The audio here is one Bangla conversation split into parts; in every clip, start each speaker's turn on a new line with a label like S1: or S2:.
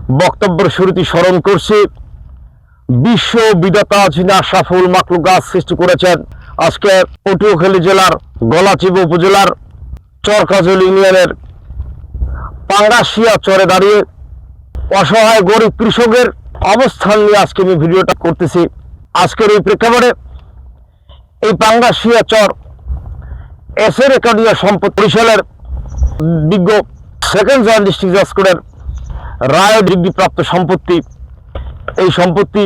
S1: বক্তব্যের শুরুতে স্মরণ করছি বিশ্ব বিধাতা যিনি আশরাফুল মাখলুকাত সৃষ্টি করেছেন। আজকে পটুয়াখালী জেলার গলাচিপা উপজেলার চরকাজল ইউনিয়নের পাঙ্গাশিয়া চরে দাঁড়িয়ে অসহায় গরিব কৃষকের অবস্থান নিয়ে আজকে আমি ভিডিওটা করতেছি। আজকের এই প্রেক্ষাপটে এই পাঙ্গাশিয়া চর এসের একাডিয়া সম্পদ পরিষদের বিজ্ঞ সেকেন্ড জয়েন্ট ডিস্ট্রিক্ট জাজ কোর্টের রায় ডিগ্রিপ্রাপ্ত সম্পত্তি। এই সম্পত্তি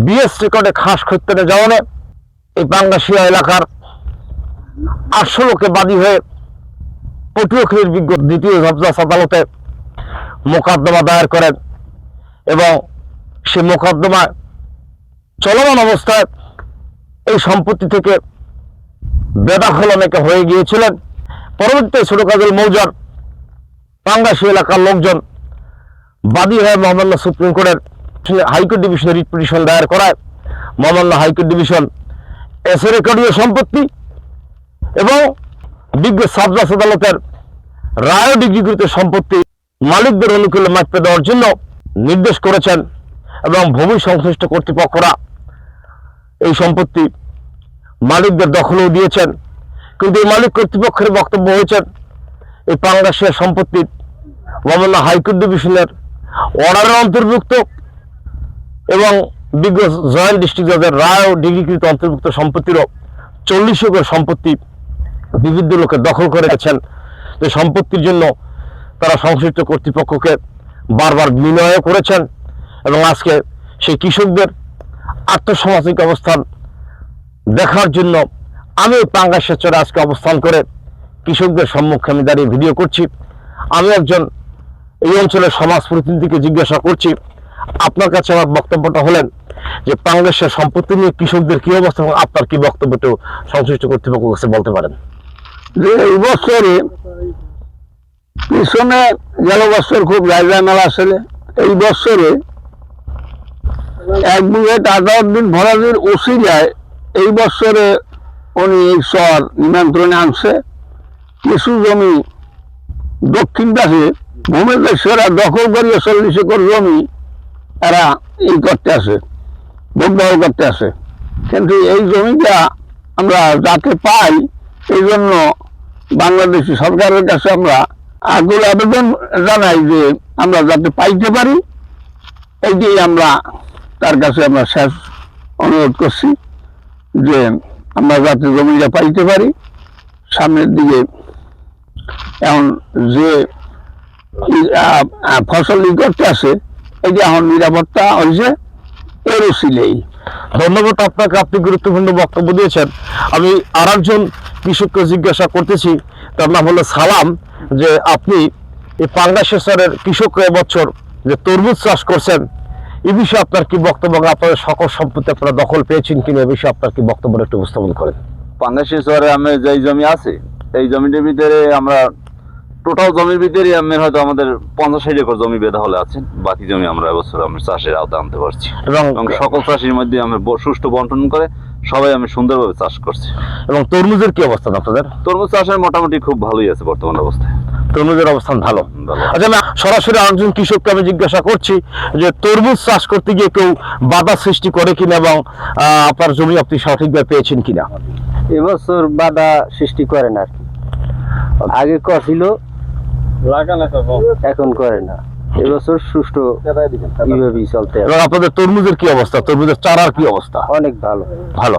S1: বিএস রেকর্ডে খাস খতিয়ানে যাওয়ানে এই পাঙ্গাশিয়া এলাকার 800 লোকে বাদী হয়ে পটুয়াখালীর বিজ্ঞ দ্বিতীয় জজ আদালতে মোকদ্দমা দায়ের করেন এবং সে মোকদ্দমায় চলমান অবস্থায় এই সম্পত্তি থেকে বেদখল অনেকে হয়ে গিয়েছিলেন। পরবর্তীতে ছোটকাজল মৌজার পাঙ্গাশিয়া এলাকার লোকজন বাদী হয়ে মহামান্য সুপ্রিম কোর্টের হাইকোর্ট ডিভিশনে রিট পিটিশন দায়ের করায় মহামান্য হাইকোর্ট ডিভিশন এসের রেকর্ডীয় সম্পত্তি এবং বিজ্ঞ সাব জজ আদালতের রায় ডিগ্রিকৃত সম্পত্তি মালিকদের অনুকূলে মাপতে দেওয়ার জন্য নির্দেশ করেছেন এবং ভূমি সংশ্লিষ্ট কর্তৃপক্ষরা এই সম্পত্তি মালিকদের দখলও দিয়েছেন। কিন্তু এই মালিক কর্তৃপক্ষের বক্তব্য হয়েছেন এই পাঙ্গাশিয়া সম্পত্তি মহামান্য হাইকোর্ট ডিভিশনের অর্ডারের অন্তর্ভুক্ত এবং বিজ্ঞ জয়েন্ট ডিস্ট্রিক্ট জজের রায় ও ডিগ্রিকৃত অন্তর্ভুক্ত সম্পত্তিরও 40 একর সম্পত্তি বিবিধ লোকে দখল করে গেছেন। যে সম্পত্তির জন্য তারা সংশ্লিষ্ট কর্তৃপক্ষকে বারবার বিনয় করেছেন এবং আজকে সেই কৃষকদের আর্থসামাজিক অবস্থান দেখার জন্য আমি পাঙ্গাশিয়া চরে আজকে অবস্থান করে কৃষকদের সম্মুখে আমি দাঁড়িয়ে ভিডিও করছি। আমি একজন এই অঞ্চলের সমাজ প্রতিনিধিকে জিজ্ঞাসা করছি, আপনার কাছে আমার বক্তব্যটা হলেন যে পাঙ্গাশিয়া সম্পত্তি নিয়ে কৃষকদের কি অবস্থা এবং আপনার কি বক্তব্যটা সংশ্লিষ্ট কর্তৃপক্ষ কাছে বলতে পারেন।
S2: যে এই বছরে পিছনে গেল বছর খুব জায়গা মেলা আসলে এই বছরে 1 বিঘে 18 দিন ভরাজির ওসিলায় এই বছরে উনি এই চর নিমন্ত্রণে আনছে। কিছু জমি দক্ষিণ পাশে ভূমিদেশেরা দখল করিয়ে 40 একর জমি এরা এই করতে আসে, ভোগদখল করতে আসে। কিন্তু এই জমিটা আমরা যাতে পাই এই জন্য বাংলাদেশি সরকারের কাছে আমরা আকুল আবেদন জানাই যে আমরা যাতে পাইতে পারি, এইটাই আমরা তার কাছে আমরা শেষ অনুরোধ করছি যে আমরা যাতে জমিটা পাইতে পারি। সামনের দিকে এখন যে ফসল করতে আসে এইটা এখন নিরাপত্তা হয়েছে এর উসিলেই।
S1: ধন্যবাদ আপনাকে, আপনি গুরুত্বপূর্ণ বক্তব্য দিয়েছেন। আমি আর একজন কৃষককে জিজ্ঞাসা করতেছি, তার নাম হলো সালাম, যে আপনি এই পাঙ্গাশিয়া চরের কৃষক এবছর যে তরমুজ চাষ করছেন এই বিষয়ে আপনার কি বক্তব্য, আপনাদের সকল সম্পত্তি আপনারা দখল পেয়েছেন কিনা এই বিষয়ে আপনার কি বক্তব্য একটু উপস্থাপন করেন।
S3: পাঙ্গাশিয়া চরে আমার যে জমি আছে এই জমিটার ভিতরে আমরা টোটাল জমির ভিতরে হয়তো আমাদের 50-60 একর জমি বেদখলে আছে। বাকি জমি আমরা এবছর আমরা চাষের আওতা আনতে পারছি এবং সকল চাষির মধ্যে আমরা সুষ্ঠু বন্টন করে সবাই আমি সুন্দরভাবে চাষ করছি।
S1: এবং তরমুজের কি অবস্থা আপনাদের?
S3: তরমুজ চাষের মোটামুটি খুব ভালোই আছে বর্তমান অবস্থায়,
S1: তরমুজের অবস্থান ভালো। আচ্ছা, আমি সরাসরি আরেকজন কৃষককে আমি জিজ্ঞাসা করছি যে তরমুজ চাষ করতে গিয়ে কেউ বাধা সৃষ্টি করে কিনা এবং আপনার জমি আপনি সঠিকভাবে পেয়েছেন কিনা?
S4: এবছর বাধা সৃষ্টি করে না, আর কি আগে করছিল এখন করে না। এবছর সুষ্ঠু এইভাবেই চলতে।
S1: এবং আপনাদের তরমুজের কি অবস্থা, তরমুজের চারার কি অবস্থা?
S4: অনেক ভালো,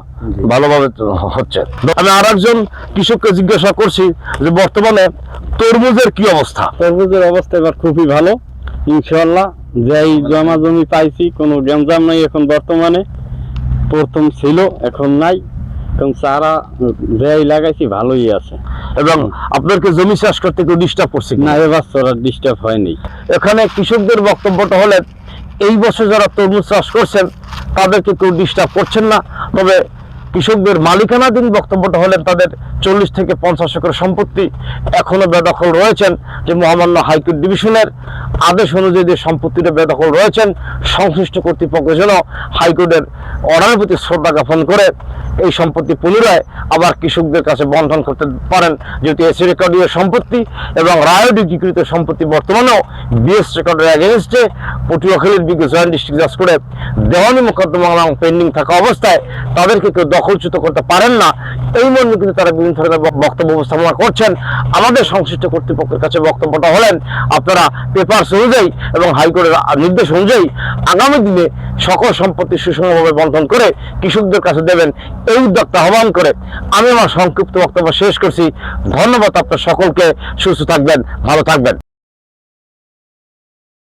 S1: ভালোভাবে হচ্ছে। আমি আর একজন কৃষককে জিজ্ঞাসা করছি যে বর্তমানে তরমুজের কি অবস্থা?
S4: তরমুজের অবস্থা এবার খুবই ভালো ইনশাআল্লাহ। যেই জমা জমি পাইছি কোনো গ্যাঞ্জাম নাই এখন বর্তমানে, প্রথম ছিল এখন নাই, এবং চারা যেই লাগাইছি ভালোই আছে।
S1: এবং আপনাকে জমি চাষ করতে কেউ ডিস্টার্ব করছে
S4: না? এবছর আর ডিস্টার্ব হয়নি।
S1: এখানে কৃষকদের বক্তব্যটা হলেন এই বছর যারা তরমুজ চাষ করছেন তাদেরকে কেউ ডিস্টার্ব করছেন না, তবে কৃষকদের মালিকানাধীন বক্তব্যটা হলেন তাদের 40 থেকে 50 একর সম্পত্তি এখনো বেদখল রয়েছেন। যে মহামান্য হাইকোর্ট ডিভিশনের আদেশ অনুযায়ী যে সম্পত্তিটা বেদখল রয়েছেন, সংশ্লিষ্ট কর্তৃপক্ষ যেন হাইকোর্টের অর্ডারের প্রতি শ্রদ্ধা জ্ঞাপন করে এই সম্পত্তি পুনরায় আবার কৃষকদের কাছে বন্টন করতে পারেন, যেহেতু এসি রেকর্ডীয় সম্পত্তি এবং রায় ডিক্রিকৃত সম্পত্তি বর্তমানেও বিএস রেকর্ডের এগেনস্টে পটুয়াখালীর বিজ্ঞ জয়েন্ট ডিস্ট্রিক্ট জাজ করে দেওয়ানি মোকদ্দমা পেন্ডিং থাকা অবস্থায় তাদেরকে কেউ দখলচ্যুত করতে পারেন না, এই মর্মে কিন্তু তারা বিভিন্ন ধরনের বক্তব্য উপস্থাপনা করছেন। আমাদের সংশ্লিষ্ট কর্তৃপক্ষের কাছে বক্তব্যটা হলেন, আপনারা পেপারস অনুযায়ী এবং হাইকোর্টের নির্দেশ অনুযায়ী আগামী দিনে সকল সম্পত্তি সুষমভাবে বন্টন করে কৃষকদের কাছে দেবেন, এই উদ্যোগটা আহ্বান করে আমি আমার সংক্ষিপ্ত বক্তব্য শেষ করছি। ধন্যবাদ আপনার সকলকে। সুস্থ থাকবেন, ভালো থাকবেন।